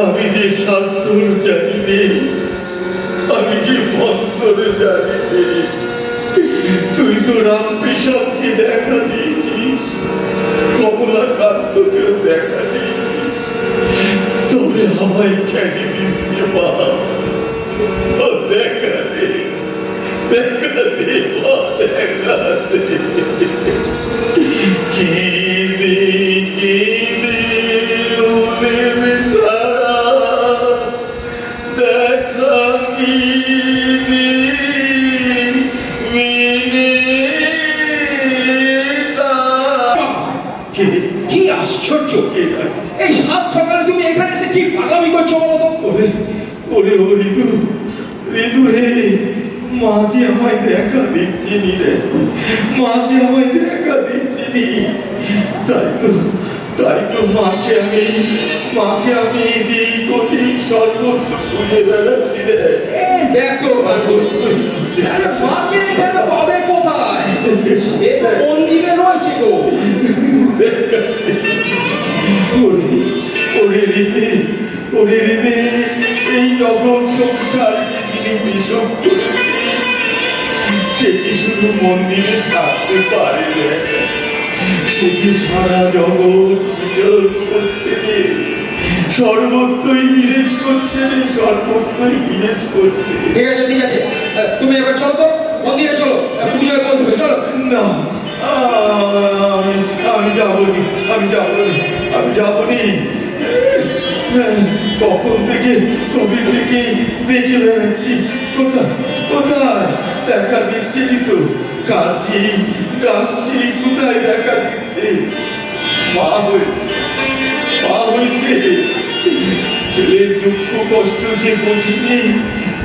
আমি যে শাস্ত্র জানি রে, আমি যে মন্ত্র জানি রে। তুই তো রামপ্রসাদকে দেখা দিয়েছিস, কমলাকান্তকেও দেখা দিয়েছিস, তবে আমায় কেন দিবি মা? দেখা দে, দেখা দে মা, দেখা দে। কেঁদে কেঁদে ওরে বেচারা দেখা কি কি আশ্চর্য! এই সাত সকালে তুমি এখানে এসে কি পাগলামি করছো বলো তো? ওরে ওরে ও ঋতু, ঋতু রে, মা যে আমায় দেখা দিচ্ছে নি রে, মা যে আমায় দেখা দিচ্ছে নি। তাই তো মাকে আমি এদিক ওদিক সর্বত্র ঘুরে বেড়াচ্ছি রে। দেখো মাকে এখানে পাবে কোথায়? সে তো মন্দিরে রয়েছে গো। ওরে রে, এই জগৎ সংসারকে যিনি বিষম করেছে, সে কি শুধু মন্দিরে থাকতে পারে রে? সে যে সারা জগৎ বিচরণ করছে রে, সর্বত্রই বিরেজ করছে রে, সর্বত্রই বিরেজ করছে। ঠিক আছে, তুমি এবার চলো তো, মন্দিরে চলো, পুজোয় বসবে, চলো। না, আমি যাবনি, আমি যাবনি। কখন থেকে কবে থেকে দেখে বেড়াচ্ছি, কোথায় দেখা দিচ্ছে নি তো। কাঁদছি ডাকছি, কোথায় দেখা দিচ্ছে? মা হয়েছে ছেলের দুঃখ কষ্ট যে বোঝেনি,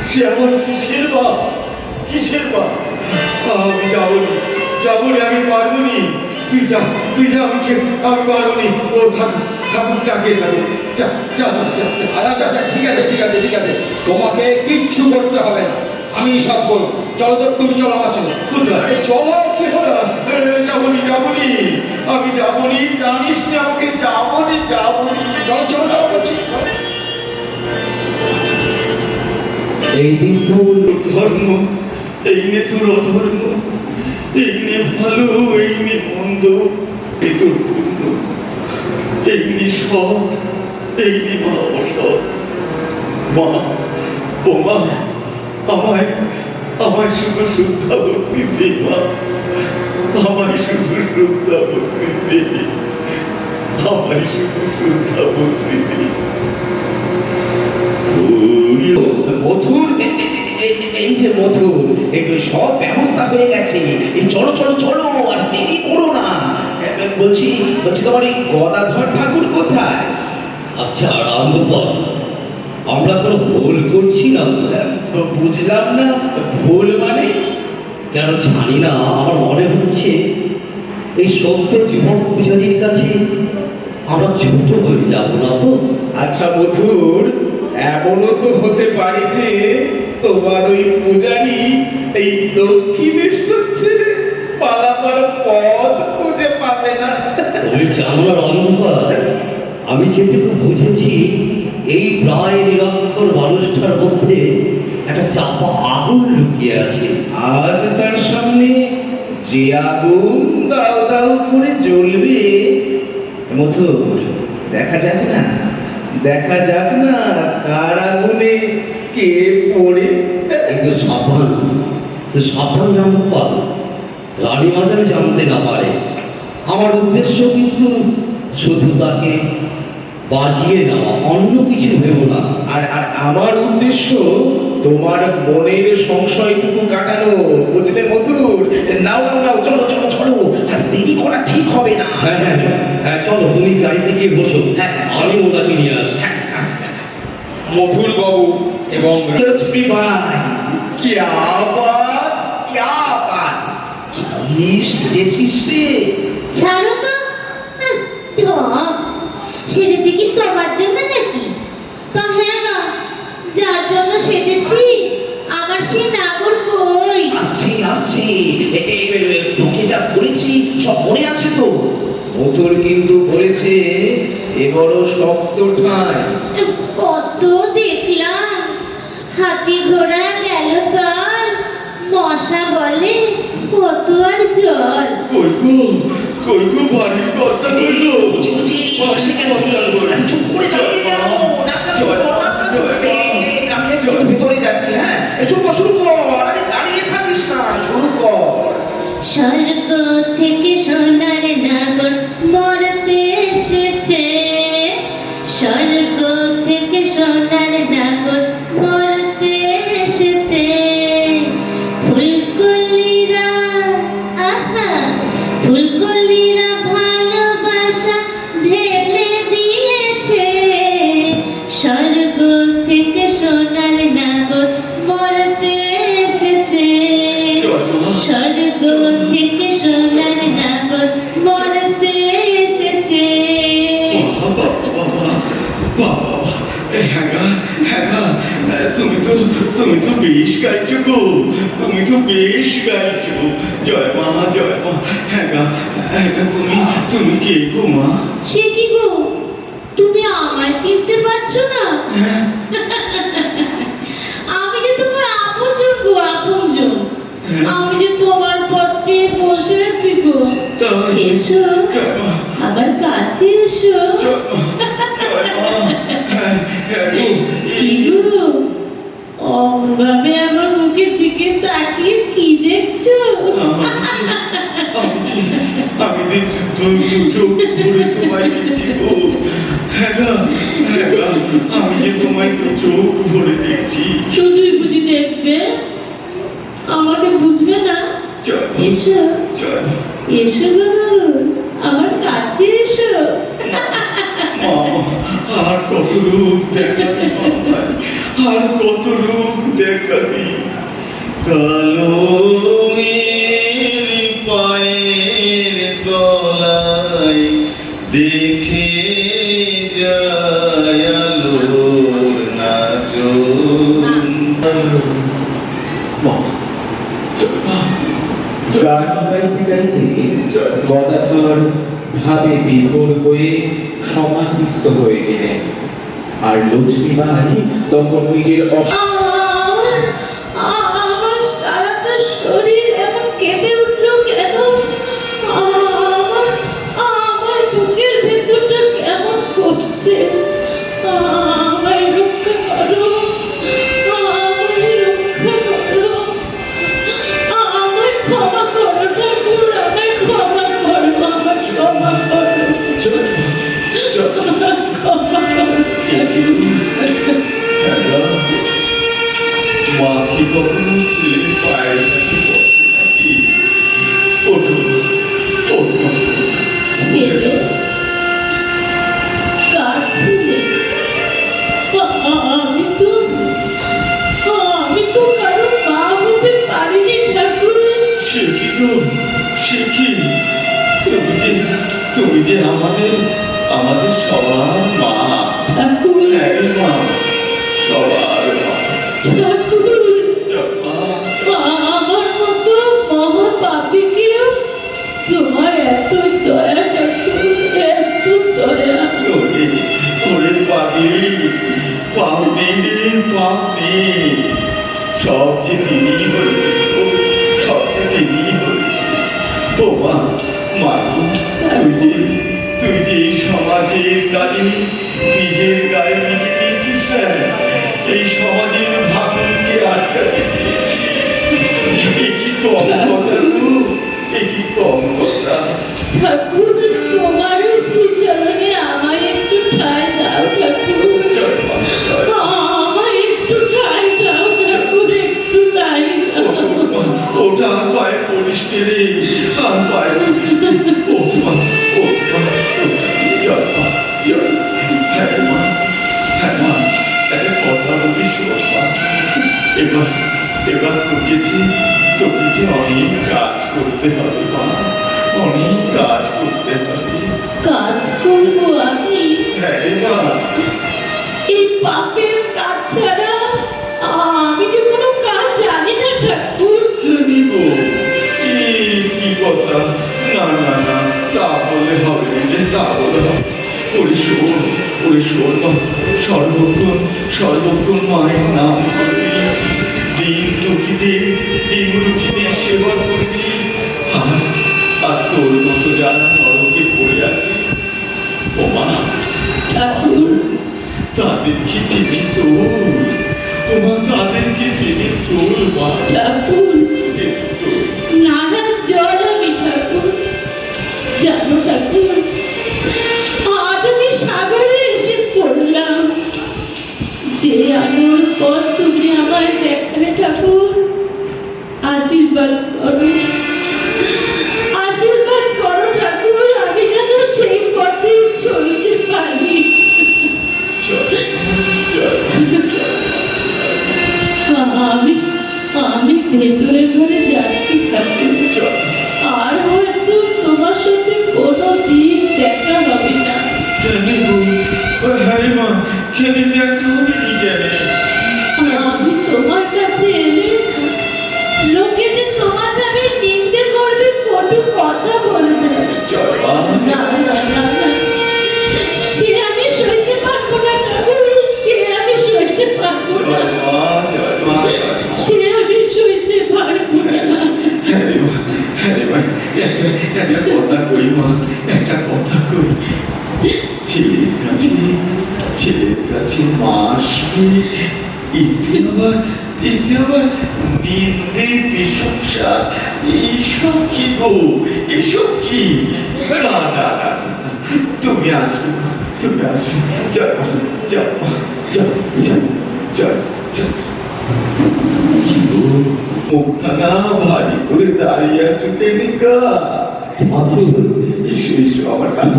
সে আমার কিসের বা? আমি যাবনি, আমি পারবনি। তুই যা, আমি পারবনি। ও ঠাকুর ডাকে যা। আচ্ছা, ঠিক আছে, তোমাকে কিচ্ছু করতে হবে না, আমি সব করবো। চলো তো, তুমি চলো আমার সঙ্গে। কোথায়? চলো। যাবনি, আমি যাবনি, জানিস না আমাকে, যাবনি। চলো বলছি। এই দিন তোর ধর্ম, এই নে তোর অধর্ম, এই নে ভালো, এই নে মন্দ, এই তোর পূর্ণ, এই নে সৎ, এই নে মা অসৎ। মা, ও মা, আমায় শুধু শ্রদ্ধা ভক্তি দে মা, আমায় শুধু শ্রদ্ধা ভক্তি দে, মধুর, এই যে মধুর, সব ব্যবস্থা হয়ে গেছে। এই চলো আর দেরি করো না। বলছি তোমার এই গদাধর ঠাকুর কোথায়? আচ্ছা রামগোপাল, আমরা কোনো ভুল করছি না? বুঝলাম না, ভুল মানে? কেন জানি না, আমার মনে হচ্ছে এই সত্য জীবন পূজারীর কাছে আমরা ছোট হয়ে যাব না তো? আচ্ছা মধুর, এমনও তো হতে পারে যে তোমার ওই পূজারি এই দক্ষিণেশ্বর ছেড়ে পালাবার পথ খুঁজে পাবে না। তুমি জানো না রামগোপাল, আমি যেটুকু বুঝেছি, এই প্রায় নিরক্ষর মানুষটার মধ্যে একটা চাপা আগুন লুকিয়ে আছে। আজ তার সামনে যে আগুন দাউ করে জ্বলবে, মধুর, দেখা যাক না কার আগুনে কে পড়ে। কিন্তু সাবধান রামগোপাল, রানী মাঝারে জানতে না পারে। আমার উদ্দেশ্য কিন্তু শুধু তাকে বাজিয়ে নেওয়া, অন্য কিছু ভেবো না। আর আমার উদ্দেশ্য তোমার মনের সংশয়টুকু কাটানো, বুঝলে মধুর? নাও চলো, আর দেরি করা ঠিক হবে না। হ্যাঁ, চলো, তুমি গাড়িতে গিয়ে বসো। হ্যাঁ, আমি ওটাকে নিয়ে আসি। মধুর বাবু এবং লক্ষ্মী ভাই, কি বাত কি সেজেছিস রে? ছাড়ো তো, সেজেছি কি তোমার জন্য নাকি? তা হ্যাঁ না, যার জন্য সেজেছি আমার সেই নাগর কই? আসছি তোকে যা বলেছি সব মনে আছে তো? মধুর কিন্তু বলেছে এ বড় শক্ত ঠাঁই। বলে কত আর জল। কই গো বাড়ির কথা কই গো? বুঝি, বুঝি, এসে গেছে। আরে চুপ করে যাবে কেন? নাচ গান শুরু কর, নাচ গান শুরু কর। আমি একটু ভেতরে যাচ্ছি, হ্যাঁ? শুরু কর। আরে দাঁড়িয়ে থাকিস না, শুরু কর। স্বর্গ থেকে সোনার নাগর মরতে এসেছে, স্বর্গ থেকে সোনার নাগর মরতে এসেছে। ফুলকলিরা, আহা, ফুলকলিরা ভালোবাসা ঢেলে দিয়েছে, স্বর্গ থেকে সোনার নাগর মরতে এসেছে, স্বর্গ থেকে সোনার নাগর মরতে এসেছে। তুমি তো বেশ গাইছো গো, তুমি তো বেশ গাইছো। জয় মা, জয় মা। তুমি কে গো মা? সে কি গো, তুমি আমায় চিনতে পারছো না? আমি যে তোমার আপনজন গো, আপনজন। আমি যে তোমার পথে বসে আছি গো। তাই? এসো, জয় মা, আমার কাছে এসো। জয় মা, জয় মা। গো, কি গো, অমনভাবে আমার মুখের দিকে তাকিয়ে কি দেখছো? আমি দু চোখ ভরে তোমায় দেখছি গো। আমি যে তোমায় দু চোখ ভরে দেখছি। শুধুই বুঝি দেখবে, আমাকে বুঝবে না? জয় মা, এসো, জয় মা। এসো গো, আমার কাছে এসো। মা, আর কত রূপ দেখাবি বাবাই, আর কত রূপ দেখাবি। কালো মেরি পায়ের তলায় দেখে যায় আলোর নাচন। মা, জয় মা, গান গাইতে গাইতে গদাধর ভাবে বিভোর হয়ে সমাধিস্থ হয়ে গেলেন। আর লক্ষ্মীবাই তখন নিজের আমার সারাটা শরীর এমন কেঁপে উঠলো কেন? আমার বুকের ভেতরটা কেমন করছে? আমায় রক্ষা করো, আমায় রক্ষা করো, আমায় ক্ষমা করো ঠাকুর, আমায় ক্ষমা করো, আমায় ক্ষমা করো, জয় মা, জয় মা। ক্ষমা করো। মা কি কখনো ছেলের পায়ের কাছে বসে নাকি? ওঠো, ওঠো, ছেলে? কার ছেলে? আমি তো কারো মা হতে পারিনি ঠাকুর। সে কি গো, সে কি? তুমি যে আমাদের সবার মা। ঠাকুর, হ্যাঁ মা, সবার মা। ঠাকুর, জয় মা, জয় আমার মতো মহা পাপীকেও তোমার এত দয়া ঠাকুর, এত দয়া। ওরে পাগলি, পাপনি রে পাপনি। সব যে তিনি হয়েছে গো, সব যে তিনি হয়েছে। ও মা, মা গো, তুই যে এই সমাজের গালি নিজের গায়ে লিখে দিয়েছিস না, এই সমাজের ভাঙনকে আটকাতে চেয়েছিস। এ কি কম কথা গো, এ কি কম কথা। ঠাকুর, তোমার শ্রীচরণে আমায় একটু ঠাঁই দাও ঠাকুর, জয় মা, জয় মা। আমায় একটু ঠাঁই দাও ঠাকুর, একটু ঠাঁই দাও। ওটা আর পায়ে পড়িস নে রে, আর পায়ে পড়িস নে। ওঠ মা, ওঠ মা, ওঠ। জয় মা, জয় মা। হ্যাঁ মা, হ্যাঁ মা, একটা কথা বলি শোন মা। এবার তোকে যে অনেক কাজ করতে হবে মা, অনেক কাজ করতে হবে। কাজ করবো আমি? হ্যাঁ রে মা। এই পাপের কাজ ছাড়া আমি যে কোনো কাজ জানি না ঠাকুর। জানি গো, কি কথা। না, তা বলে হবে রে, তা বলে হবে। ওরে শোন মা, সর্বক্ষণ মায়ের নাম করবি। দিন দুঃখীদের সেবা করবি। আর তোর মতো যারা নরকে পড়ে আছে ও মা, ঠাকুর, তাদেরকে টেনে তোল। ও মা, তাদেরকে টেনে তোল মা, ঠাকুর, টেনে তোল। নানান জল আমি ঠাকুর। জানো ঠাকুর, আজ আমি সাগরে এসে পড়লাম। যে আলোর পথ তুমি আমায় দেখালে ঠাকুর, আশীর্বাদ করো, আশীর্বাদ করো ঠাকুর, আমি যেন সেই পথে চলতে পারি। চল, চল, চল। আমি আমি ভেতরের ঘরে যাচ্ছি ঠাকুর। চল। আর হয়তো তোমার সাথে কোনো দিন দেখা হবে না। কেন গো? হ্যাঁ মা, কেন দেখা হবে নি কেন? আমি তোমার কাছে এলে লোকে যে তোমার নামে নিন্দে করবে, কটু কথা বলবে। চল মা, না না না না, সে আমি সইতে পারবো না ঠাকুর, সে আমি সইতে পারবো চল না, মা, চল মা। সে আমি সইতে পারবো না। হ্যাঁ রে মা, একটা কথা কই মা, একটা কথা কই। ছেলের কাছে মা আসবে, এতে আবার নিন্দে প্রশংসা, এইসব কি গো? এসব কি? না না না না, তুমি আসবে মা, তুমি আসবে। চল মা, চল মা, চল চল চল চল। কি গো, মুখখানা ভারী করে দাঁড়িয়ে আছো কেন গা? ঠাকুর, এসো এসো আমার কাছে,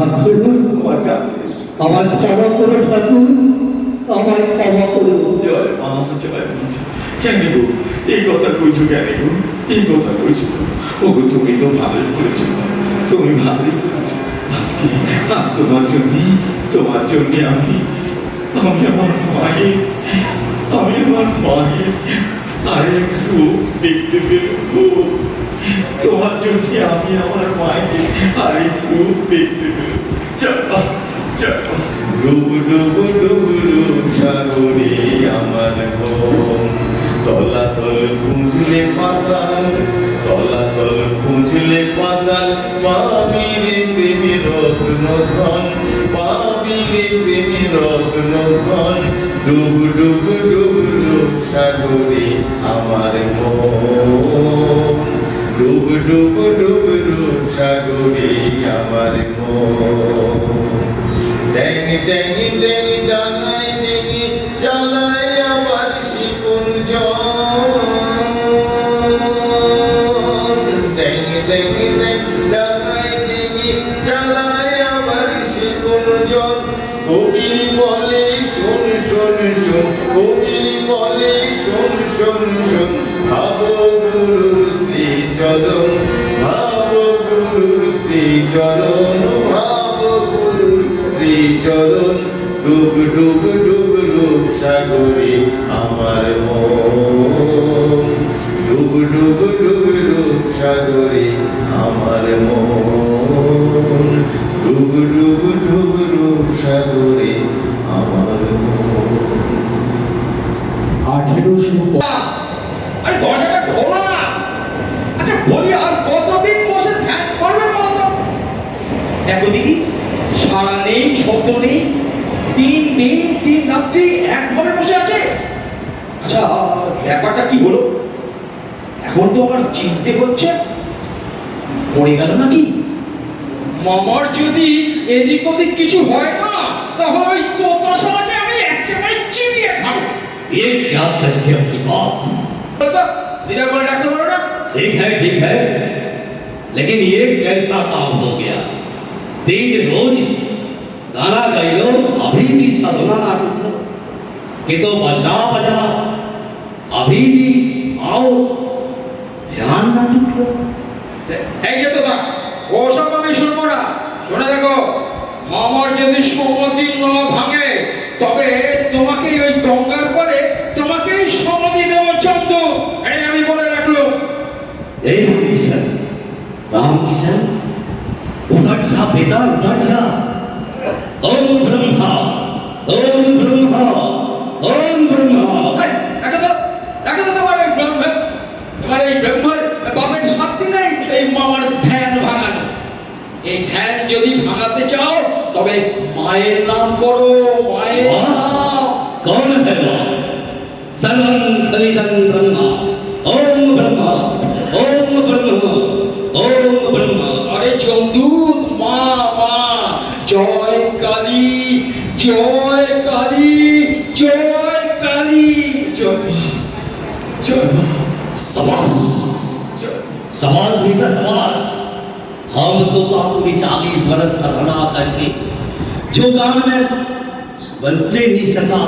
আমার কাছে এসো। আমার ক্ষমা করো ঠাকুর, আমায় ক্ষমা করো। জয় মা, জয় মা। কেন গো এই কথা কইছো? কেন গো এই কথা কইছো? ও গো, তুমি তো ভালোই করেছো, তুমি ভালোই করেছো। আজ তোমার জন্যে আমি আমার মায়ের আরেক রূপ দেখতে পেলো গো। তোমার জন্য আমি আমার মায়ের আরেক রূপ দেখতে পেলো। চাপা চাপা। ডুব ডুব ডুব ডুব সাগরে আমার মন, তলাতল খুঁজলে পাতাল, তলাতল খুঁজলে পাতাল, পাবি রে প্রেমের রত্ন ধন, পাবি রে প্রেমের রত্ন ধন। ডুব ডুব ডুব ডুব সাগরে আমার মন, ডুব ডুব ডুব ডুব সাগরে আমার মন। ড্যাঙি ড্যাঙি ড্যাঙি ডাঙায় ডেঙি চালায় আবার শিকল জন। ড্যাঙি ড্যাঙি ড্যাঙি ডাঙায় ডেঙি চালায় আবার শিকল জন। কবির বলে শোন শোন শোন, কবির বলে শোন শোন শোন, ভাব গুরুর শ্রী চরণ, ভাব গুরুর শ্রী চরণ, ভাব গুরুর শ্রী চরণ। ডুব ডুব ডুব ডুব সাগরে আমার মন, ডুব ডুব ডুব ডুব সাগরে আমার মন, ডুব ডুব ডুব ডুব সাগরে আমার মন। 1800। আরে দরজাটা খোলো না। আচ্ছা বলি, আর কতদিন বসে ধ্যান করবে বলো তো? দেখো দিদি, সারা নেই, শব্দ নেই, 3 দিন 3 রাত্রি একভাবে বসে আছে। আচ্ছা ব্যাপারটা কি হলো? এখন তো আমার চিনতে হচ্ছে, পড়ে গেল নাকি? মামার যদি এদিক ওদিক কিছু হয় না, তাহলে ওই তোতা শালাকে আমি একেবারে চিবিয়ে খাবো। ये क्या गजब की बात। দিদার বলে ডাকতে পারো না? ठीक है, लेकिन ये कैसा काम हो गया? 3 रोज गाना गाइलो, अभी भी सदना ना टूटलो, कि तो बजना बजना, अभी भी आओ, ध्यान ना टूटलो। এই যে তোতা, ওসব আমি শুনবো না। শুনে দেখো, মামার যদি সমাধি না ভাঙে, তবে তোমাকে ওই গঙ্গার পরে তোমাকে সমাধি দেবো চন্দ। এই আমি বলে রাখলাম। ए राम किशन, उधर जा बेटा, उधर जा। ओम ब्रह्मा, ओम ब्रह्मा, ओम ब्रह्मा। এই, রাখো তো তোমার ওই ব্রহ্ম तदिदं ब्रह्म ओम ब्रह्म ओम ब्रह्म ओम ब्रह्म। আরে জমদূত মা মা, জয় কালী জয় কালী জয় কালী। জয় মা, জয় মা, शाबाश জয় মা। शाबाश बेटा शाबाश। हम तो आपको 40 वर्ष साधना करके जो गांव में बनने नहीं सका,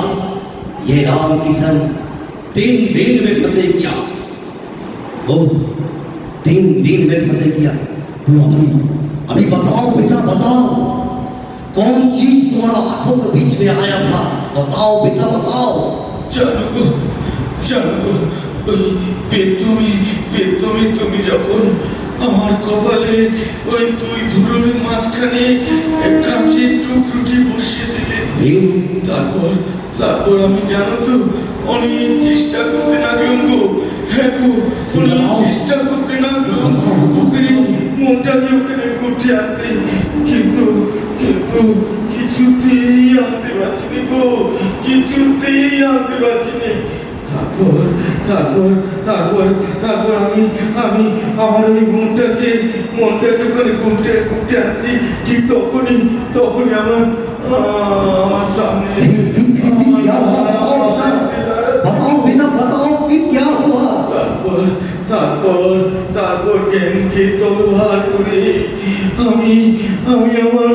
ये राम किशन 3 दिन में फतेह किया। वो 3 दिन में फतेह किया। तो अभी बताओ बेटा बताओ, कौन चीज तुम्हारा आंखों के बीच में आया था? बताओ बेटा बताओ। জানো গো, জানো গো, ওই পেতমি তুমি যখন আমার কপালে ওই 2 ভুরুর মাঝখানে কাঁচের টুকরোটি বসিয়ে দিলে, তারপর আমি জানো তো অনেক চেষ্টা করতে লাগলাম গো। হ্যাঁ গো, অনেক চেষ্টা করতে লাগলাম ওখানে মনটাকে ওখানে করতে আনতে, কিন্তু কিছুতেই আনতে পারছি না গো, কিছুতেই আনতে পারছি না। তারপর আমি আমার ওই মনটাকে ওখানে ঘুরতে আনছি, ঠিক তখনই আমার সামনে बताओ बेटा बताओ फिर क्या हुआ? তারপর জ্ঞানকে তলোয়ার করে আমি আমার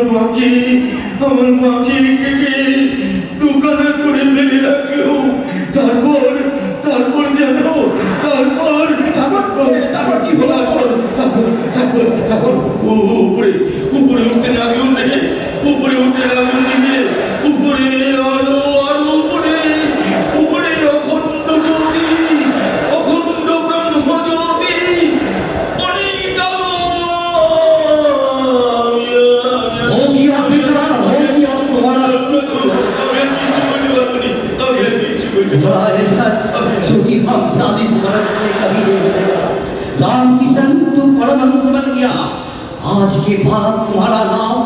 মাকে কেটে দোকানে করে ফেলে রাখলো। তারপর জানো, তারপর কি হলো? তারপর উপরে উঠতে লাগলো রে, উপরে উঠতে লাগলো দিকে, উপরে আরো উপরে অখণ্ড জ্যোতি, অখণ্ড ব্রহ্ম জ্যোতি, অনেক আলো। हो गया बेटा हो गया तुम्हारा আমি আর কিছু বলতে পারবো না, আমি আর কিছু বলতে পারবো तुम्हारा ऐसा जो कि हम 40 वर्ष में कभी नहीं देगा। राम किशन तुम परमहंस बन गया। आज के बाद तुम्हारा नाम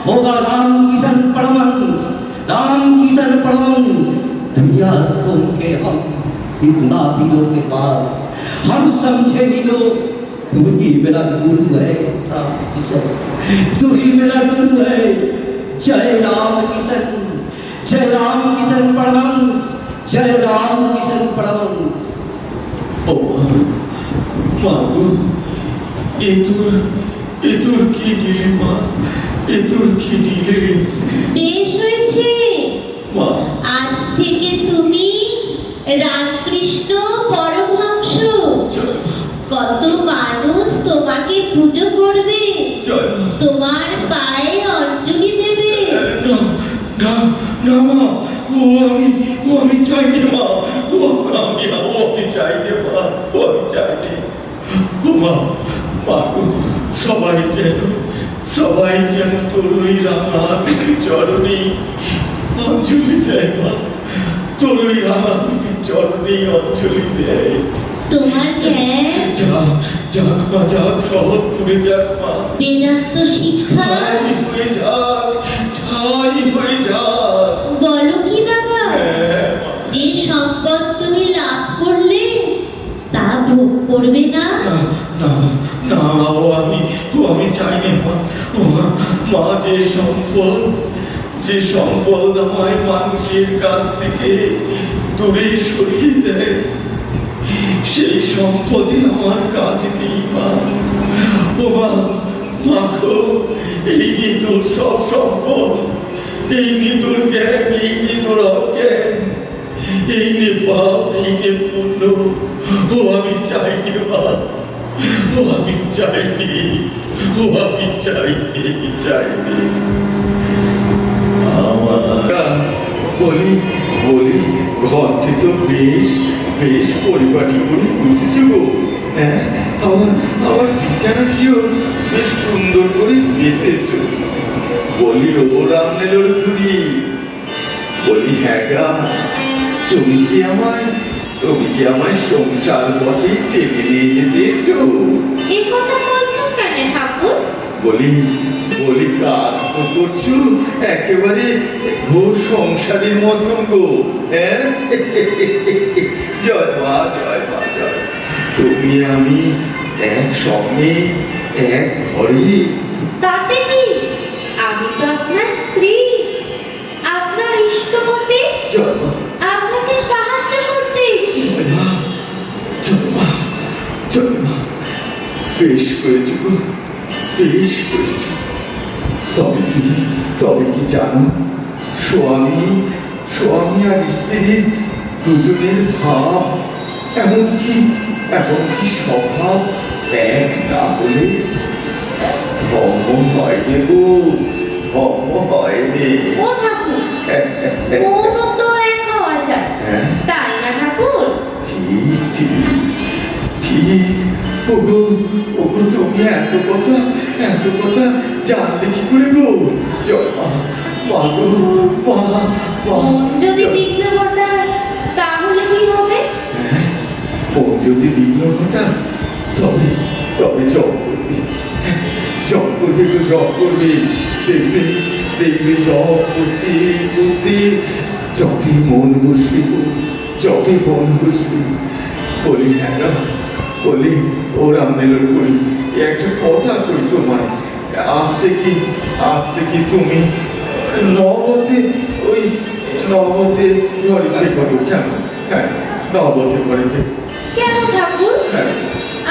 होगा राम किशन परमहंस, राम किशन परमहंस। दुनिया घूम के हम इतना दिनों के बाद हम समझे नहीं लोग, तू ही मेरा गुरु है राम किशन, तू ही मेरा गुरु है। जय राम किशन, जय राम किशन परमहंस, जय राम किशन परमहंस। ও মা গো, এ তোর কি নিলে মা, এ তোর কি নিলে বেশ হয়েছে, মা? আজ থেকে তুমি রামকৃষ্ণ পরমহংস। জয় মা, কত মানুষ তোমাকে পুজো করবে, জয় মা। তোমার পায়ে অঞ্জলি দেবে। না মা, ও আমি চাইনি মা, ও আমি চাইনি মা, ও আমি চাইনি। ও মা গো, সবাই যেন তোর ওই রাঙা দুটি চরণে অঞ্জলি দেয় মা, তোর ওই রাঙা দুটি চরণে অঞ্জলি দেয়। তোমার জ্ঞান যাক মা, যাক, সহজ পুড়ে যাক মা, বেদান্ত শিক্ষা ছাই হয়ে যাক। বলো কি বাবা, হ্যাঁ, যে সম্পদ তুমি লাভ করলে তা ভোগ করবে না? না, ও আমি চাইনি মা। ও মা, যে সম্পদ আমায় মানুষের কাছ থেকে দূরে সরিয়ে দেয়, সেই সম্পদে আমার কাজ নেই মা। ও মা গো, এই নিয়ে তোর সব সম্পদ, এই নিয়ে তোর জ্ঞান, এই নিয়ে তোর অজ্ঞান, এই নিয়ে পাপ, এই নিয়ে পুণ্য, ও আমি চাইনি মা, ও আমি চাইনি, চাইনি। বলি ঘরটি তো বেশ পরিপাটি করে বুঝেছি গো। হ্যাঁ, আমার বিছানাটিও বেশ সুন্দর করে পেতেছ। বলি ও রামনেলোর খুড়ি, বলি হ্যাঁ গা, তুমি কি আমায় সংসার পথে টেনে নিয়ে যেতেছ? এই কথা বলছো কেন ঠাকুর? বলি বলি কাজ তো করছো একেবারে ঘোর সংসারের মতন গো, হ্যাঁ? জয় মা, জয় মা, জয়। তুমি আমি একসঙ্গে এক ঘরে। তাতে কি, আমি তো আপনার স্ত্রী, আপনার ইষ্টপতি, জয় মা, আপনাকে সাহায্য করতে এসেছি। জয় মা, জয় মা, জয় মা। বেশ করেছো গো, বেশ করেছো। তবে কি জানো, স্বামী আর স্ত্রীর দুজনের ভাব এমনকি স্বভাব এক না হলে ধর্ম হয়নি গো, ধর্ম হয়নি। ও ঠাকুর, মনও তো এক হওয়া যায়, হ্যাঁ, তাই না ঠাকুর? ঠিক ঠিক ঠিক। ওগো ওগো, তুমি এত কথা জানলে কি করে গো? জয় মা, মা গো, মা, মা। মন যদি বিঘ্ন ঘটায় তাহলে কি হবে? হ্যাঁ, মন যদি বিঘ্ন ঘটায় তবে জপ করবে, জপ করবে গো, জপ করবে। দেখবে জপ করতে করতে জপে মন বসবে গো, জপে মন বসবে। বলি হ্যাঁ না, বলি ওরা মেলন করি, একটা কথা কই তোমায়। আজ থেকে তুমি নবতে ঘরেতে করো, কেন? হ্যাঁ, নবতে ঘরেতে। কেন ঠাকুর? হ্যাঁ,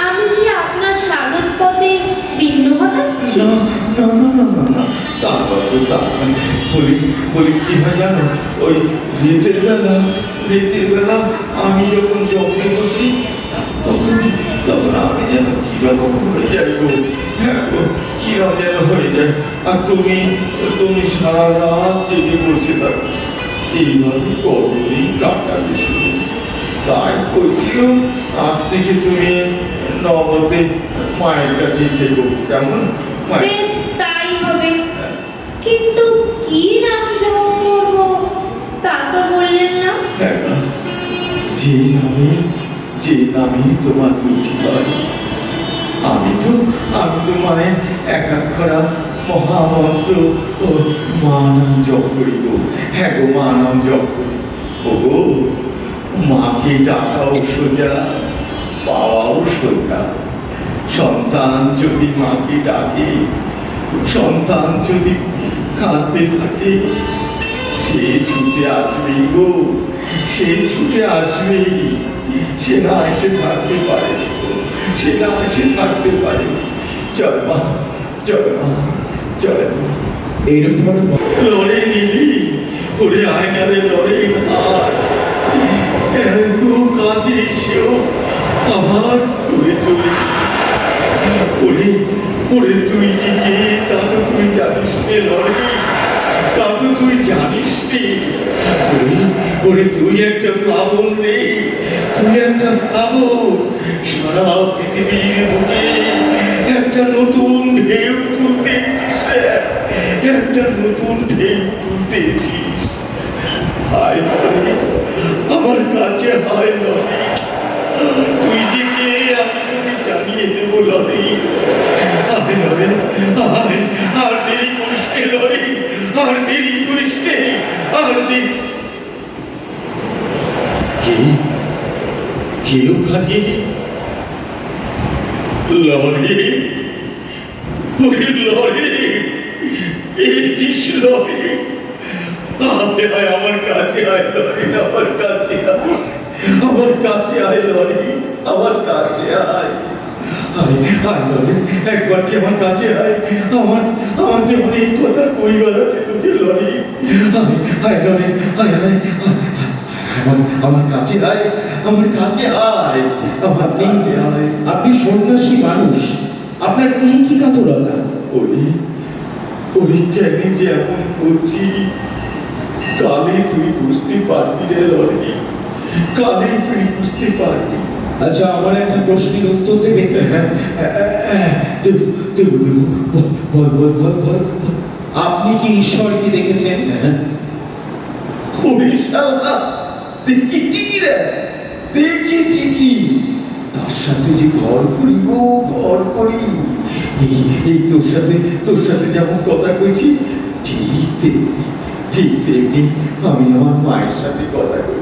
আমি কি আপনার সাধন পথে বিঘ্ন ঘটাচ্ছি? না, তারপর বলি কি হয় জানো, ওই রেতের বেলা আমি যখন জপে বসি তখন আমি যেন কিরকম হয়ে যাই গো, হ্যাঁ গো, কিরকম যেন হয়ে যায়। আর তুমি সারা রাত জেগে বসে থাকো, এইভাবে কতদিন কাটাবে শুরু। তাই বলছিলাম, আজ থেকে তুমি নবতে মায়ের কাছে থেকো, কেমন? মায়ের বেশ, তাই হবে। কিন্তু কি নাম জপ করব তা তো বললেন না। হ্যাঁ না, যে নামে তোমার রুচি হয়। আমি তো মায়ের একাক্ষরা মহামন্ত্র ও মা নাম জপ করি গো। হ্যাঁ গো, মা নাম জপ করি। ও গো, মাকে ডাকাও সোজা, পাওয়াও সোজা। সন্তান যদি মাকে ডাকে, সন্তান যদি কাঁদতে থাকে, সে ছুটে আসবেই গো, সে ছুটে আসবেই। সে না এসে থাকতে পারে, সে না এসে থাকতে পারে। জয় মা, জয় মা, জয় মা। এরপর লড়ে নিলি, ওরে আয়নারে লড়ে আর এত কাছে এসেও আবার দূরে চলে। ওরে তুই যে কে তা তো তুই জানিস রে লড়ে, তা তো তুই জানিস রে। ওরে তুই একটা প্লাবন রে, তুই একটা প্লাবন। সারা পৃথিবীর বুকে একটা নতুন ঢেউ তুলতেছিস রে, একটা নতুন ঢেউ তুলতেছিস। হায় লড়ে, আমার কাছে হায় লড়ে, তুই যে কে আমি তোকে জানিয়ে দেবো লড়ে। আয় লড়ে, আয়, আর দেরি করিস নে লড়ে, আর দেরি করিস নে, আর দেরি। কে ওখানে? লড়ে, ওরে লড়ে, এসেছিস লড়ে। আয় আয় আমার কাছে আয় লড়ে, আমার কাছে আয়, আমার কাছে আয় লড়ে, আমার কাছে আয়। আয় আয় লড়ে, একবার কি আমার কাছে আয়। আমার যে অনেক কথা কইবার আছে তোকে লড়ে। আয় আয় লড়ে, আয় আয় আয়, আমার কাছে আয়, আমার কাছে আয়, আমার কাছে আয়। আপনি সন্ন্যাসী মানুষ, আপনার এই কি কাতরতা? ওরে কেন যে এমন করছি, কালে তুই বুঝতে পারবি রে লড়ে, কালে তুই বুঝতে পারবি। আচ্ছা, আমার একটা প্রশ্নের উত্তর দেবেন? দেবো, বল বল বল বল। আপনি কি ঈশ্বরকে দেখেছেন? ওড়িশালা, দেখেছি কি রে, দেখেছি কি, তার সাথে যে ঘর করি গো, ঘর করি। এই তোর সাথে যেমন কথা কইছি ঠিক তেমনি আমি আমার মায়ের সাথে কথা কই।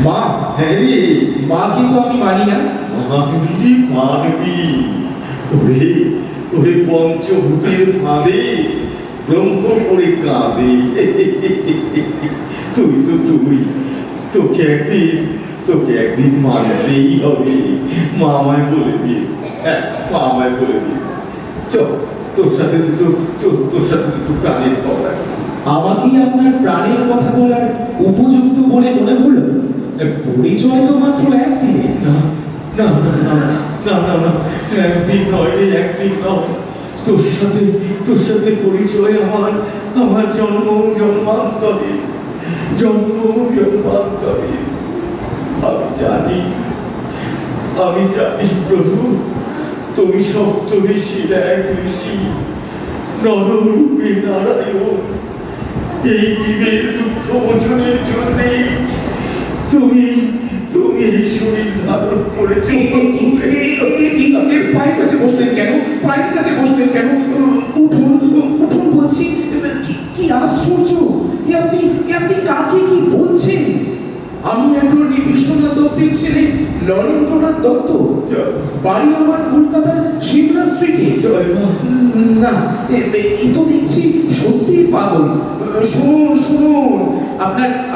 মা, হ্যাঁ রে, মা কিন্তু আমি মানি না। মানবী ওরে পঞ্চভূতের ফাঁদে ব্রহ্ম করে কাঁদে। তোকে একদিন মানতেই হবে। মা আমায় বলে দিয়েছে, হ্যাঁ মা আমায় বলে দিয়েছে। চল তোর সাথে দুটো প্রাণের কথা। আমাকেই আপনার প্রাণের কথা বলার উপযুক্ত বলে মনে হলো? পরিচয় তো মাত্র একদিনে। না, একদিন নয় রে, একদিন নয়। তোর সাথে পরিচয় আমার জন্মান্তরে। আমি জানি প্রভু, তুমি সপ্তঋষির এক ঋষি, নররূপে নারায়ণ। এই জীবের দুঃখ মোচনের জন্যে তুমি এই শরীর ধারণ করেছো। পায়ের কাছে বসলেন কেন? উঠুন বলছি। কি আশ্চর্য! আপনি কাকে কি বলছেন? আমি অ্যাটর্নি বিশ্বনাথ দত্তের ছেলে নরেন্দ্রনাথ দত্ত। বাড়ি আমার কলকাতার সিমলা স্ট্রিটে। না, এ তো দেখছি সত্যি পাগল। শুনুন,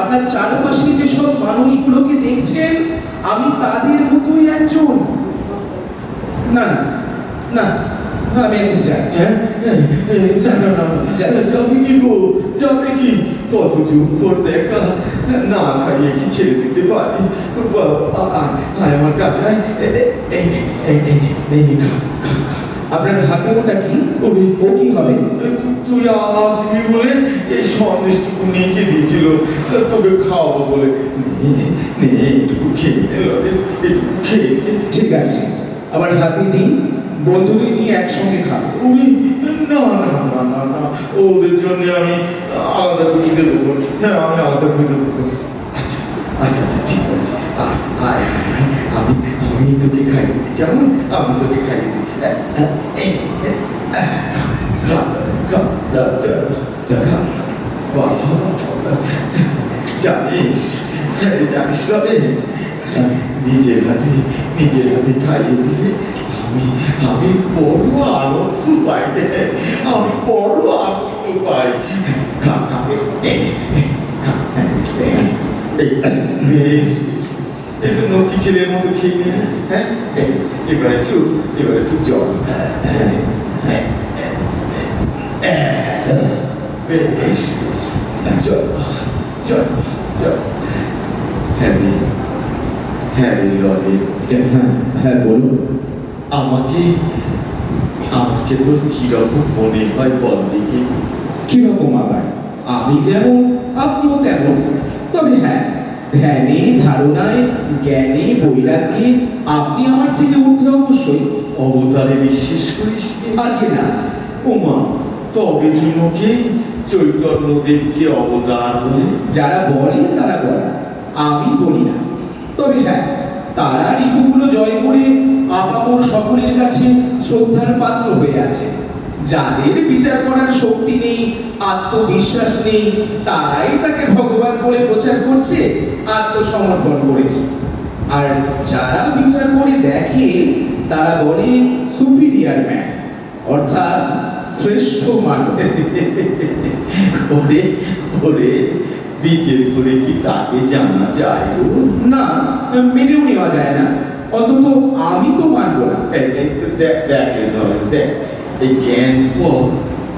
আপনার চারপাশে যেসব মানুষগুলোকে দেখছেন, আমি তাদের মতোই একজন। না, আমি এখন যাই। যাবে কি? কত যুগ পর দেখা, না খাইয়ে কি ছেড়ে দিতে পারি? আমার কাছে খা। আপনার হাতে ওটা কি? ও কি হবে? তুই আসবি বলে এই সন্দেশটুকু নিয়ে দিয়েছিল তোকে খাওয়াবো বলে। একটু খেয়ে। ঠিক আছে, আবার হাতে দিন। বন্ধুদের নিয়ে একসঙ্গে খাবো। না, ওদের জন্য আমি আলাদা করে দেবো। হ্যাঁ, আমি আলাদা করে দেবো। আচ্ছা, ঠিক আছে। আমি তোকে খাইয়ে দিই। যেমন আমি তোকে খাইয়ে দিই। জানিস রবে, নিজের হাতে খাইয়ে দিলে আমি বড় আনন্দ পাই। আমি বড় আনন্দ পাই। বেশ, একটু নকি ছেলের মতো খেয়ে নিয়ে। হ্যাঁ, এবার একটু জল। বেশ, চল। হ্যাঁ রবে। হ্যাঁ বলুন। আমাকে তোর কিরকম মনে হয় বল দেখি। কিরকম আবার? আমি যেমন আপনিও তেমন। তবে হ্যাঁ, ধ্যানে, ধারণায়, জ্ঞানে, বৈরাগ্যে আপনি আমার থেকে ঊর্ধ্বে অবশ্যই। অবতারে বিশ্বাস করিস? আগে না। ওমা, তবে জুনুকে চৈতন্যদেবকে অবতার বলে? যারা বলে তারা বলে, আমি বলি না। তবে হ্যাঁ, তারা রিপুগুলো জয় করে আপামর সকলের কাছে শ্রদ্ধার পাত্র হয়ে আছে। যাদের বিচার করার শক্তি নেই, আত্মবিশ্বাস নেই, তারাই তাকে ভগবান বলে প্রচার করছে, আত্মসমর্পণ করেছে। আর যারা বিচার করে দেখে, তারা বলে সুপিরিয়ার ম্যান, অর্থাৎ শ্রেষ্ঠ মানব। ওরে বিচার করে কি তাকে জানা যায়? না, মেনেও নেওয়া যায় না। অন্তত আমি তো মানব না। দেখ, এই জ্ঞান পথ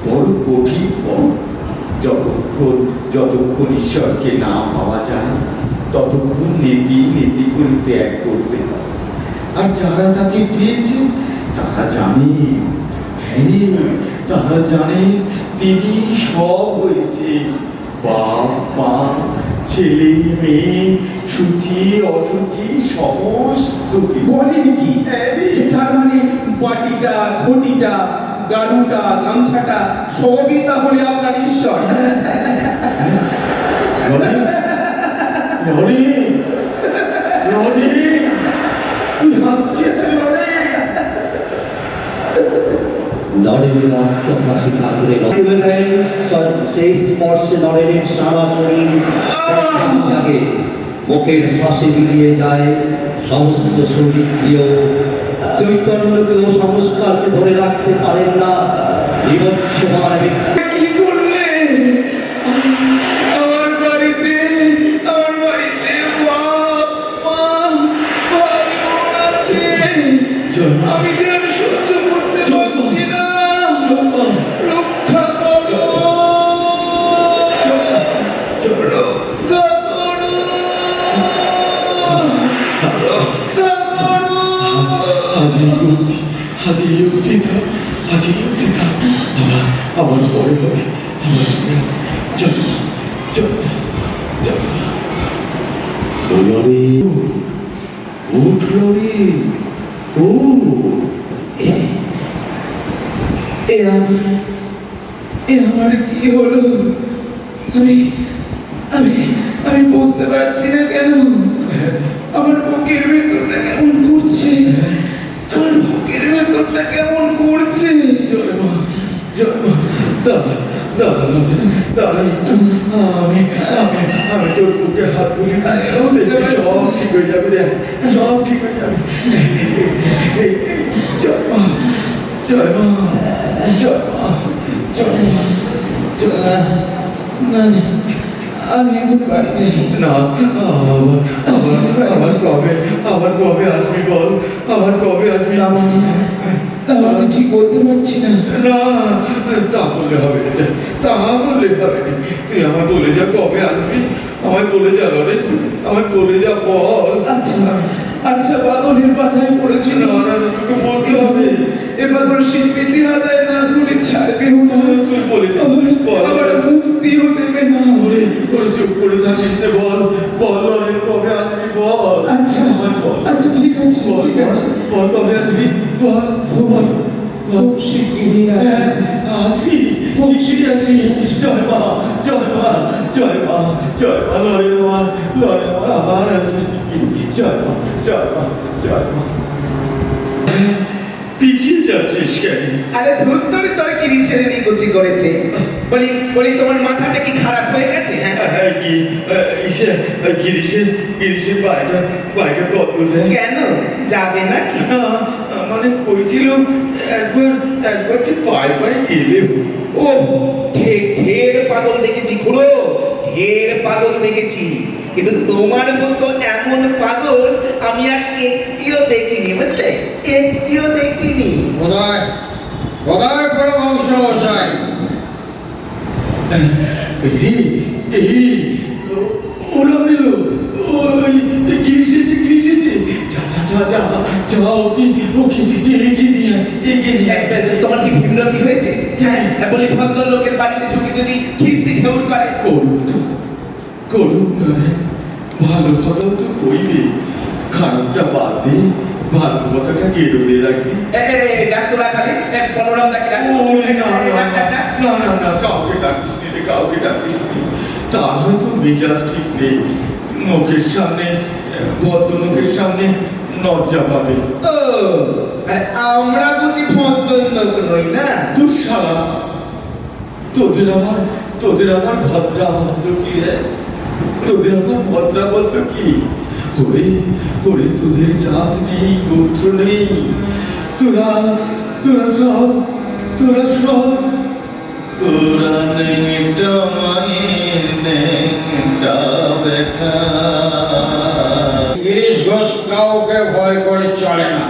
বড় কঠিন পথ। যতক্ষণ ঈশ্বরকে না পাওয়া যায়, ততক্ষণ নীতি করে ত্যাগ করতে হয়। আর যারা তাকে পেয়েছে তারা জানে তিনি সব হয়েছে। বাপ মা, ছেলে মেয়ে, সূচি অসুচি সমস্ত বলেন কি? তার মানে বাটিটা, ঘটিটা, গাড়ুটা, গামছাটা সবই তাহলে আপনার ঈশ্বর? তুই হাসছিস? নরেন্দ্র আত্মপ্রাসী ঠাকুরের সেই স্পর্শে নরেনের সারা শরীর থাকে, মুখের পাশে মিলিয়ে যায় সমস্ত শরীর দিয়েও চৈতন্যকেও সংস্কারকে ধরে রাখতে পারেন না বিভৎসমান ব্যক্তি। কি করলে আমার বাড়িতে বাপ মা ভাই বোন আছে, আমি যে আর সহ্য করতে পারছি না, রক্ষা করো, রক্ষা করো, রক্ষা করো। আজ এই অবধি থাক, আবার পরে হবে, চল চল চল। ও লরি, উঠ লরি, ও আমার কি হলো? আমি বুঝতে পারছি না কেন আমার বুকের ভেতরটা কেমন করছে, আমার বুকের ভেতরটা কেমন করছে। জয় মা, দাঁড়া একটু, আমি তোর বুকে হাত বুলি, সব ঠিক হয়ে যাবে রে, সব ঠিক হয়ে যাবে। জয় মা, না আমি এখন বাড়ি যাই না। আবার কবে আসবি বল, আবার কবে আসবি? আমি ঠিক বলতে পারছি না। না, তা বললে হবে না, তুই আমার বলে যা কবে আসবি, আমায় বলে যা রে, আমায় বলে যা বল। আচ্ছা পাগলের পাতায় পড়েছিল, না, তোকে বলতে হবে। এবার স্বীকৃতি আদায় না করে ছাড়বেও না, তুই বলে যা, আবার মুক্তিও দেবে না। চুপ করে থাকিস না, বল রে, কবে আসবি বল। আচ্ছা বল, ঠিক আছে বল কবে আসবি, বল। খুব শিগগিরই আসবি, শিগগিরই আসবি। জয় মা, লড়ে মা, আবার আসবি শিগগিরি। জয় মা। পিছিয়ে যাচ্ছিস কেন? আরে ধুত্তরি তোর কি রিসের নিকুচি করেছে? বলি তোমার মাথাটা কি খারাপ হয়ে গেছে? হ্যাঁ গিরিশের বাড়িটা কত দেয়? কেন যাবে নাকি? মানে কইছিল একবার তুই পায়ে গেলে। ও ঢের পাগল দেখেছি খুড়ো, ঢের পাগল দেখেছি, কিন্তু তোমার মতো এমন পাগল আমি আর একটিও দেখিনি, বুঝলে, একটিও দেখিনি। কোথায় বড় বংশ মশাই? ওরা নিল, ওই গিরিশেছে, যা ওকে নিয়ে তোমার কি ভিন্নতি হয়েছে? হ্যাঁ বলি ভদ্রলোকের বাড়িতে ঢুকে যদি খিস্তি খেউর করে, করুন না রে, ভালো কথা তো কইবে, খারাপটা বাদ দে, ভালো কথাটা কেড়ে রাখবি। ডাক্তার খালি বলরাম ডাকে না, কাউকে ডাকিস নি, তার হয়তো মেজাজ ঠিক নেই, মুখের সামনে, ভদ্রলোকের সামনে লজ্জা পাবে। ও আরে আমরা বুঝি ভদ্রলোক নই না? তুই শালা, তোদের আবার ভদ্রাভদ্র কি রে? ওরে তোদের জাত নেই, গোত্র নেই, তোরা সব নেংটা মায়ের নেংটা বেটা। গিরিশ ঘোষ কাউকে ভয় করে চলে না,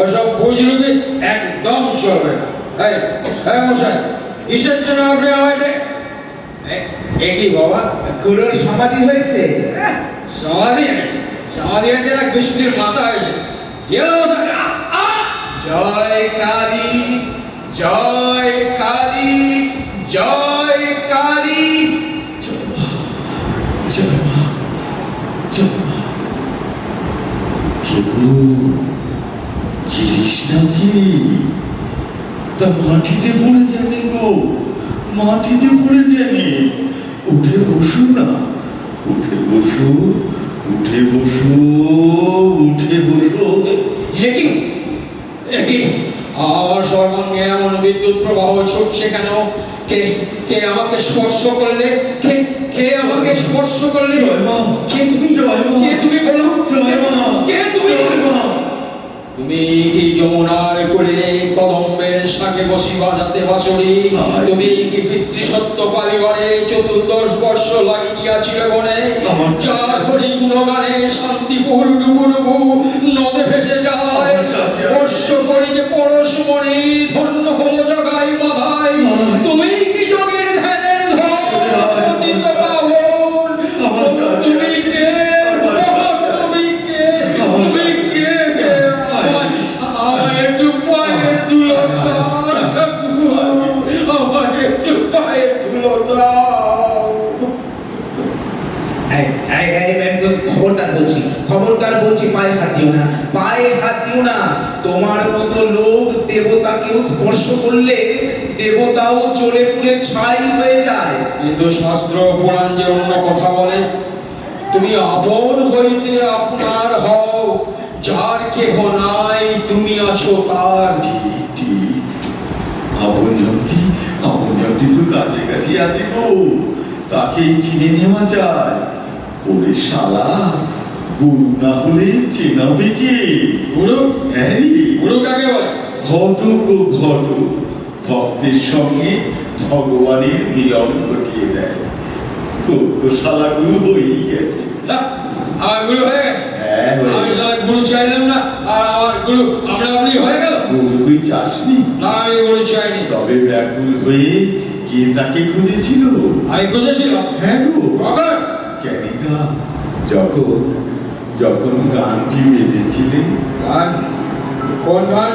ওসব বুঝলুকি একদম চলবে না। এই মশাই, কিসের জন্য আপনি আমাকে একই বাবা? খুড়োর সমাধি হয়েছে। সমাধি হয়েছে না বৃষ্টির মাথা হয়েছে? জয় কালী, জয় কালী, জয় কালী। গিরিশ নাকি তা মাটিতে পড়ে জানি গো, উঠে বসু না, উঠে বসু। আমার সর্বাঙ্গে এমন বিদ্যুৎ প্রবাহ ছুটছে কেন? কে কে আমাকে স্পর্শ করলে? কে কে আমাকে স্পর্শ করলে? জয় মা। কে তুমি? জয় মা। কে তুমি বলো? জয় মা। কে তুমি? জয় মা। তুমি কি যমুনার কোলে কদম্বের শাকে বসি বাজাতে বাঁশরি? তুমি কি পিতৃসত্য পালিবারে 14 বর্ষ লাগিয়াছিল বনে? যার হরি গুণগানে শান্তিপুর ডুবুডুবু নদে ভেসে যায়, স্পর্শ করি যে পরশমণি ধন্য হলো জগাই মাধাই। তুমি কি যোগের ধ্যানের ধন অতীত পাবন? তুমি কে? তুমি কে? তুমি কে? আমার একটু পায়ের ধুলো দাও ঠাকুর, আমার একটু পায়ের ধুলো দাও। খবরদার বলছি পায়ে হাত দিও না, পায়ে হাত দিও না। তোমার মতো লোক দেবতাকেও স্পর্শ করলে দেবতাও জ্বলে পুড়ে ছাই হয়ে যায়। কিন্তু শাস্ত্র পুরাণ যে অন্য কথা বলে। তুমি আপন হইতে আপনার হও, যার কেহ নাই তুমি আছো তার। ঠিক। আপন জনটি তো কাছে কাছে আছে গো, তাকেই চিনে নেওয়া যায়। ওরে শালা, গুরু না হলে চেনাবে কে? গুরু? হ্যাঁ রে, গুরু কাকে বলে? ঘটক ও ঘটক ভক্তের সঙ্গে ভগবানের মিলন ঘটিয়ে দেয়। তোর তো শালা গুরু হয়েই গেছে। না, আমার গুরু হয়ে গেছে। হ্যাঁ, হয়ে আমি গেছে। সবাই গুরু চাইলাম না, আর আমার গুরু আপনা আপনি হয়ে গেল। গুরু তুই চাসনি? না, আমি গুরু চাইনি। তবে ব্যাকুল হয়ে কে তাকে খুঁজেছিল? আমি খুঁজেছিলাম। হ্যাঁ গো, কখন? ক্যানিকা যখন গানটি বেঁধেছিলেন। গান? কোন গান?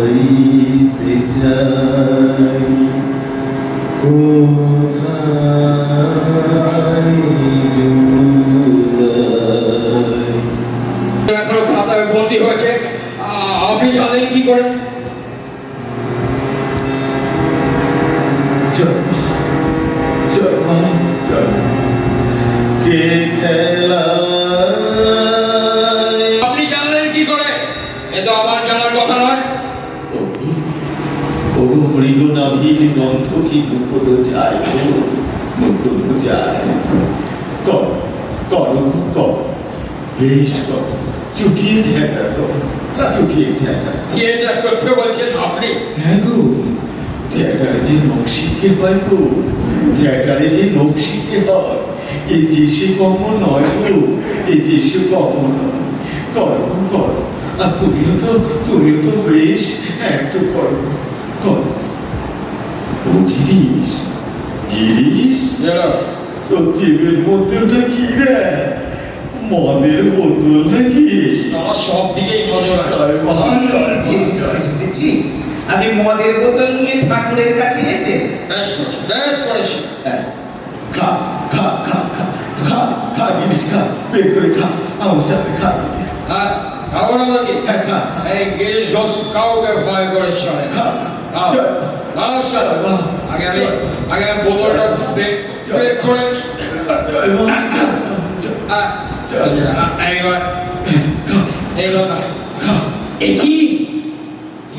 জুড়াইতে চাই কোথায় জুড়াই। এখনো খাতায় বন্দী হয়েছে, আপনি জানেন কি করে? কে খেলা আপনি জানলেন কি করে? এ তো আমার জানার কথা নয়। ওগো মৃগ নাভির গন্ধ কি মুখলো যায় গো, মুখলো যায়। কর কর কর, বেশ কর, চুটিয়ে থ্যাটা কর, চুটিয়ে থ্যাটা। থিয়েটার করতে বলছেন আপনি? হ্যাঁ গো, থিয়েটারে যে নকশিকে হয় গো, থিয়েটারে যে নকশিকে হয়। এ যে সে কর্ম নয় গো, এ যে সে কর্ম নয়। কর কর, আর তুমিও তো বেশ একটু কর কর। ও গিরিশ, গিরিশ, তোর জিভের মধ্যে ওটা কি রে? মদের বোতল নাকি? আমার সব দিকেই নজর আছে। জয় মা। আমি মদের বোতল নিয়ে ঠাকুরের কাছে গেছে। বেশ করেছি, বেশ করেছি। খা খা খা খা খা খা গিরিশ, খা, বের করে খা, আমার সাথে খা গিরিশ। হ্যাঁ, খাবো না নাকি? হ্যাঁ, খা খা, এই গিরিশ ঘোষ কাউকে ভয় করে চলে না। খা। দাঁড়াও, জয় দাঁড়াও স্যার। বাহ। আগে আমি বোতলটা বের করে নিই। জয় মা, জয় মা, জয় মা। এইবার খা এই কথা। খা, একই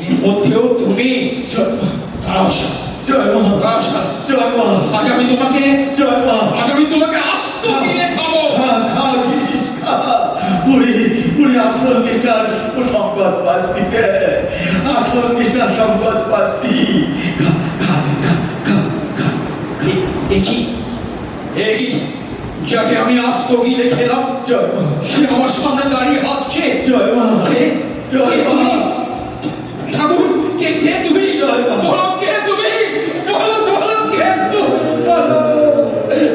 এর মধ্যেও তুমি? জয় মা, দাঁড়াও স্যার, জয় মা, দাঁড়াও স্যার। জয় মা, আজ আমি তোমাকে জয় মা। কিনে খাবো। খা খা গিরিশ, খা। উড়ি আসল নেশার সংবাদ পাসনি রে, আসল নেশার সংবাদ পাসনি। খা খা খা খা খা। একই যাকে আমি আস্ত গিলে খেলাম, জয় মা, সে আমার সামনে দাঁড়িয়ে হাসছে। জয় মা, কে? জয় কে মা। তুমি? ঠাকুর, কে তুমি? জয় মা। বলো কে তুমি? বলো কে তুমি? বলো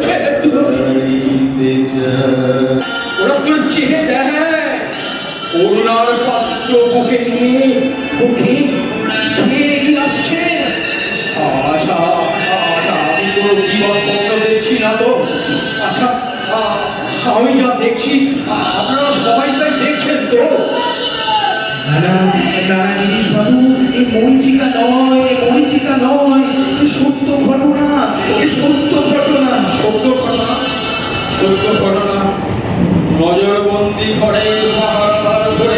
কে তুমি? গাইতে চাই। ওরা তোর চেহে দেয় করুণার পাত্র বুকে নিয়ে, বুকে কে এগিয়ে আসছে? আচ্ছা আমি কোনো দিবস স্বপ্ন দেখছি না তো। আচ্ছা আমি যা দেখছি আপনারা সবাই তাই দেখছেন তো? না গিরিশ বাবু, এই মরিচিকা নয়, এ সত্য ঘটনা, সত্য ঘটনা নজরবন্দি করে পাহাড় ধরে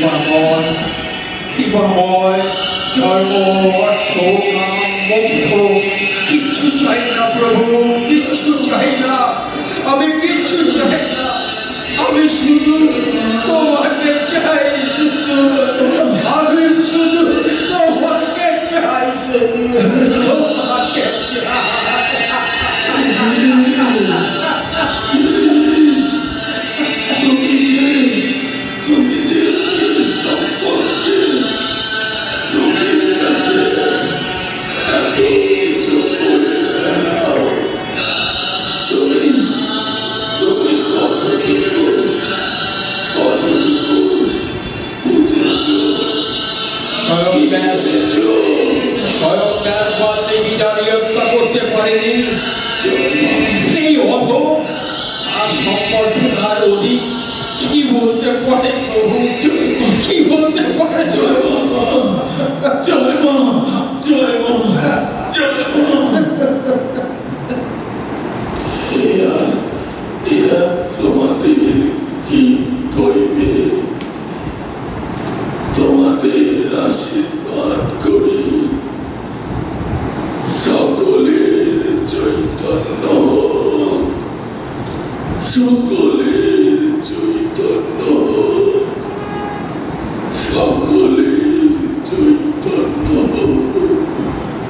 কৃপাময় কৃপাময় ধর্ম অর্থ কাম মোক্ষ কিচ্ছু চাই না প্রভু, কিচ্ছু চাই না, আমি কিচ্ছু চাই না, আমি শুধু তোমাকে চাই, শুধু আমি শুধু তোমাকে চাই, শুধু তোমাকে চাই। তুমি যে এই সম্পর্কে লোকের কাছে এত কিছু করে বেড়াও, তুমি তুমি কতটুকু বুঝেছ, কি জেনেছ? স্বয়ং ব্যাস বাল্মীকি জানি হত্যা করতে পারেনি, এই অধম তার সম্পর্কে আর অধিক কি বলতে পারে প্রভু, কি বলতে পারে? জয় মা, জয় মা, জয় মা, জয় মা। এরা তোমাদের কি কইবে? তোমাদের আশীর্বাদ করি সকলের চৈতন্য, সকলের